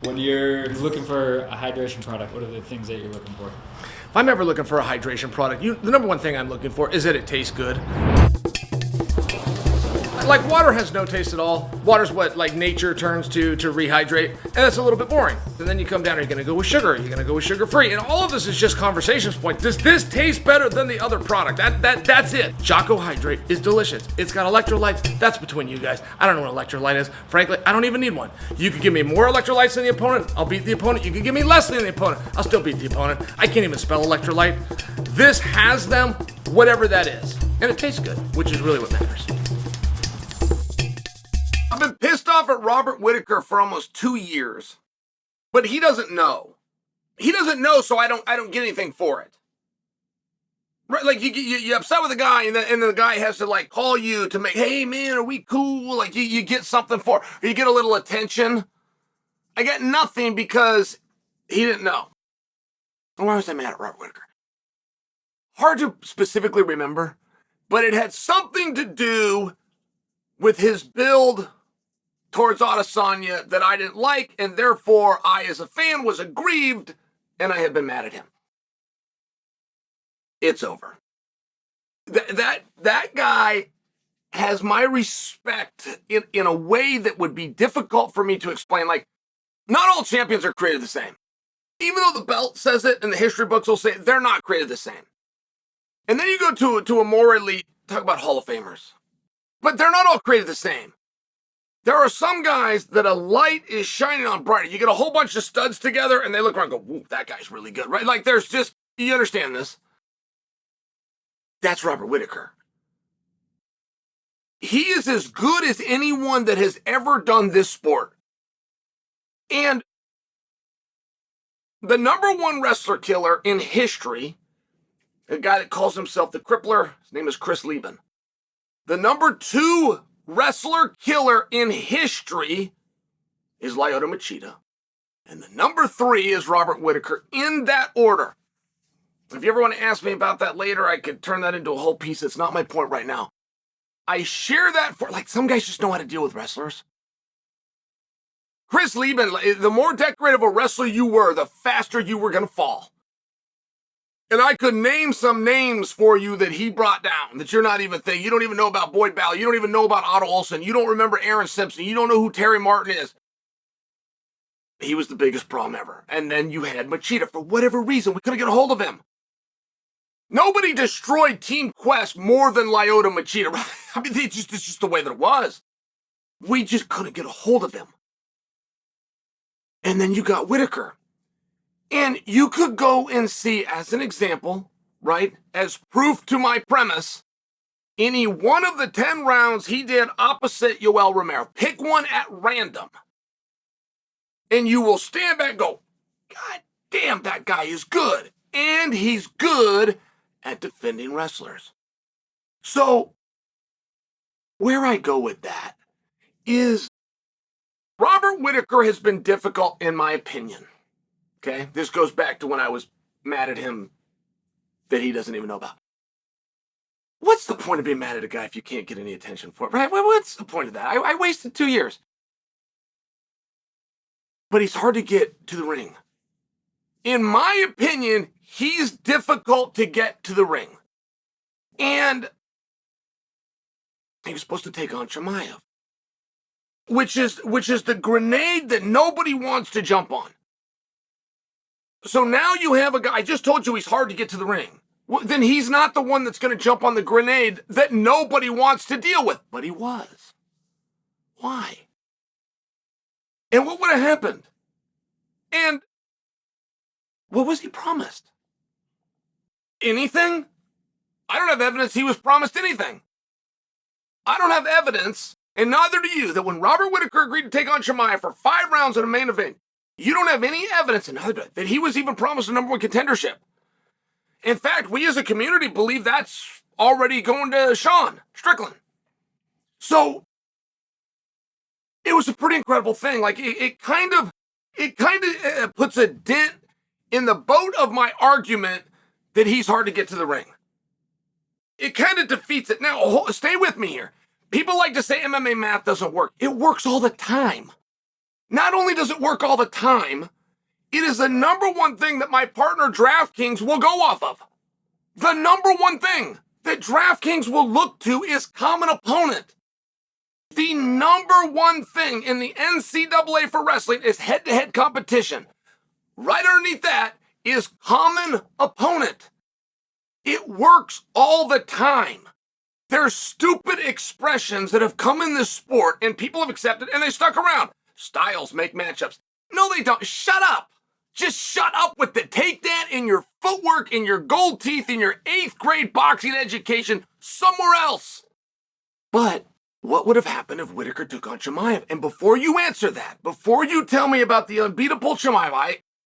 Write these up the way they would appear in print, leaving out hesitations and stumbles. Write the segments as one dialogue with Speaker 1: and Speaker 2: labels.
Speaker 1: When you're looking for a hydration product, what are the things that you're looking for?
Speaker 2: If I'm ever looking for a hydration product, the number one thing I'm looking for is that it tastes good. Like, water has no taste at all. Water's what, like, nature turns to rehydrate, and that's a little bit boring. And then you come down, are you gonna go with sugar? Are you gonna go with sugar-free? And all of this is just conversations point. Does this taste better than the other product? That's it. Jocko Hydrate is delicious. It's got electrolytes. That's between you guys. I don't know what electrolyte is. Frankly, I don't even need one. You could give me more electrolytes than the opponent, I'll beat the opponent. You could give me less than the opponent, I'll still beat the opponent. I can't even spell electrolyte. This has them, whatever that is. And it tastes good, which is really what matters. I've been pissed off at Robert Whittaker for almost 2 years, but he doesn't know. He doesn't know, so I don't get anything for it. Right? Like, you upset with a guy, and then the guy has to, like, call you to make, hey, man, are we cool? Like, you get something for, or you get a little attention. I get nothing because he didn't know. And why was I mad at Robert Whittaker? Hard to specifically remember, but it had something to do with his build towards Adesanya that I didn't like, and therefore I, as a fan, was aggrieved, and I had been mad at him. It's over. That guy has my respect in a way that would be difficult for me to explain. Like, not all champions are created the same. Even though the belt says it, and the history books will say it, they're not created the same. And then you go to a more elite, talk about Hall of Famers. But they're not all created the same. There are some guys that a light is shining on brighter. You get a whole bunch of studs together and they look around and go, whoa, that guy's really good, right? Like, there's just, you understand this. That's Robert Whittaker. He is as good as anyone that has ever done this sport. And the number one wrestler killer in history, a guy that calls himself the Crippler, his name is Chris Lieben. The number two wrestler killer in history is Lyoto Machida. And the number three is Robert Whittaker, in that order. If you ever want to ask me about that later, I could turn that into a whole piece. It's not my point right now. I share that for, like, some guys just know how to deal with wrestlers. Chris Lieben, the more decorative a wrestler you were, the faster you were going to fall. And I could name some names for you that he brought down that you're not even thinking. You don't even know about Boyd Ballard. You don't even know about Otto Olsen. You don't remember Aaron Simpson. You don't know who Terry Martin is. He was the biggest problem ever. And then you had Machida. For whatever reason, we couldn't get a hold of him. Nobody destroyed Team Quest more than Lyoto Machida. I mean, it's just the way that it was. We just couldn't get a hold of him. And then you got Whittaker. And you could go and see, as an example, right, as proof to my premise, any one of the 10 rounds he did opposite Yoel Romero. Pick one at random. And you will stand back and go, God damn, that guy is good. And he's good at defending wrestlers. So, where I go with that is Robert Whittaker has been difficult in my opinion. Okay, this goes back to when I was mad at him that he doesn't even know about. What's the point of being mad at a guy if you can't get any attention for it, right? What's the point of that? I wasted 2 years. But he's hard to get to the ring. In my opinion, he's difficult to get to the ring. And he was supposed to take on Chimaev, which is the grenade that nobody wants to jump on. So now you have a guy, I just told you he's hard to get to the ring. Well, then he's not the one that's going to jump on the grenade that nobody wants to deal with. But he was. Why? And what would have happened? And what was he promised? Anything? I don't have evidence he was promised anything. I don't have evidence, and neither do you, that when Robert Whittaker agreed to take on Chimaev for 5 rounds in a main event, you don't have any evidence, and neither do I, that he was even promised a number one contendership. In fact, we as a community believe that's already going to Sean Strickland. So it was a pretty incredible thing. Like, it kind of puts a dent in the boat of my argument that he's hard to get to the ring. It kind of defeats it. Now, stay with me here. People like to say MMA math doesn't work. It works all the time. Not only does it work all the time, it is the number one thing that my partner DraftKings will go off of. The number one thing that DraftKings will look to is common opponent. The number one thing in the NCAA for wrestling is head-to-head competition. Right underneath that is common opponent. It works all the time. There's stupid expressions that have come in this sport and people have accepted and they stuck around. Styles make matchups. No, they don't. Shut up. Just shut up with it. Take that in your footwork, in your gold teeth, in your 8th grade boxing education somewhere else. But what would have happened if Whittaker took on Chimaev? And before you answer that, before you tell me about the unbeatable Chimaev,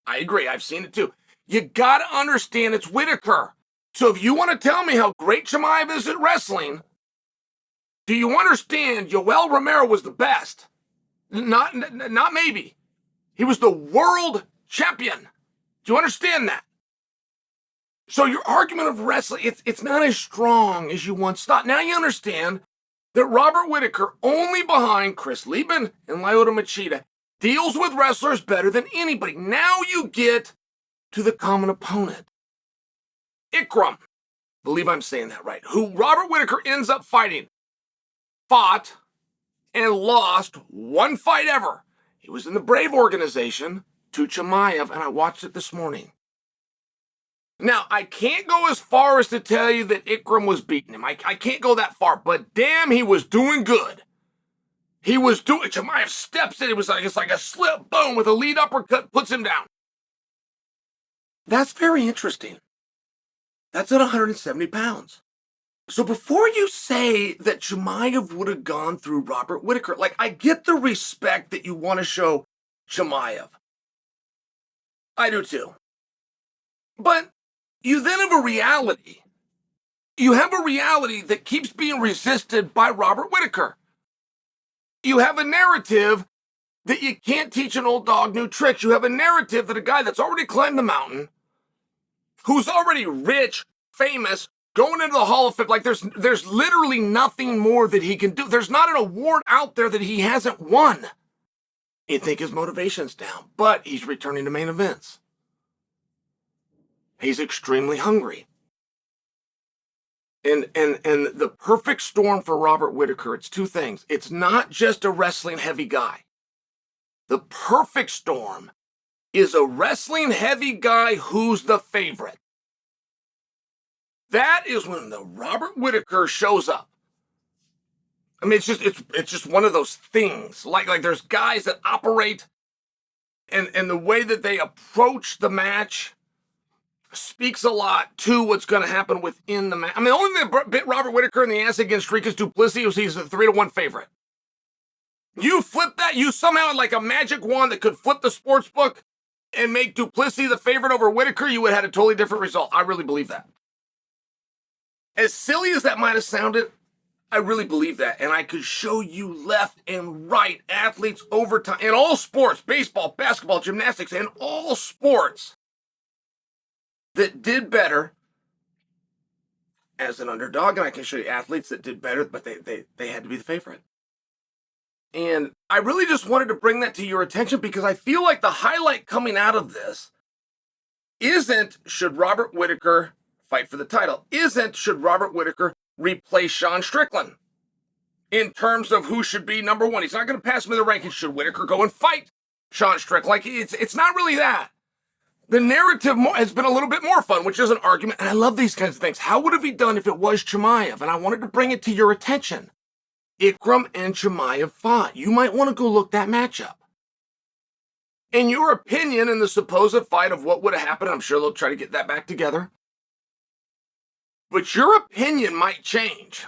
Speaker 2: I agree. I've seen it too. You got to understand it's Whittaker. So if you want to tell me how great Chimaev is at wrestling, do you understand Yoel Romero was the best? Not maybe. He was the world champion. Do you understand that? So your argument of wrestling, it's not as strong as you once thought. Now you understand that Robert Whittaker, only behind Chris Lieben and Lyoto Machida, deals with wrestlers better than anybody. Now you get to the common opponent. Ikram, believe I'm saying that right, who Robert Whittaker ends up fighting, fought and lost one fight ever. He was in the Brave organization to Chimaev, and I watched it this morning. Now, I can't go as far as to tell you that Ikram was beating him. I can't go that far, but damn, he was doing good. He was doing, Chimaev steps in, it's like a slip, boom, with a lead uppercut, puts him down. That's very interesting. That's at 170 pounds. So before you say that Chimaev would have gone through Robert Whittaker, like, I get the respect that you want to show Chimaev. I do too. But you then have a reality. You have a reality that keeps being resisted by Robert Whittaker. You have a narrative that you can't teach an old dog new tricks. You have a narrative that a guy that's already climbed the mountain, who's already rich, famous, going into the Hall of Fame, like there's literally nothing more that he can do. There's not an award out there that he hasn't won. You'd think his motivation's down, but he's returning to main events. He's extremely hungry. And the perfect storm for Robert Whittaker, it's two things. It's not just a wrestling heavy guy. The perfect storm is a wrestling heavy guy who's the favorite. That is when the Robert Whittaker shows up. I mean, it's just one of those things. Like there's guys that operate and the way that they approach the match speaks a lot to what's going to happen within the match. I mean, the only thing that bit Robert Whittaker in the ass against Dricus du Plessis was he's a 3-1 favorite. You flip that, you somehow had like a magic wand that could flip the sports book and make du Plessis the favorite over Whittaker, you would have had a totally different result. I really believe that. As silly as that might have sounded, I really believe that. And I could show you left and right athletes over time in all sports, baseball, basketball, gymnastics, and all sports that did better as an underdog. And I can show you athletes that did better, but they had to be the favorite. And I really just wanted to bring that to your attention because I feel like the highlight coming out of this isn't should Robert Whittaker fight for the title, isn't should Robert Whittaker replace Sean Strickland in terms of who should be number one. He's not going to pass him in the rankings. Should Whittaker go and fight Sean Strickland? Like, it's not really that. The narrative has been a little bit more fun, which is an argument, and I love these kinds of things. How would it be done if it was Chimaev? And I wanted to bring it to your attention. Ikram and Chimaev fought. You might want to go look that matchup. In your opinion, in the supposed fight of what would have happened, I'm sure they'll try to get that back together. But your opinion might change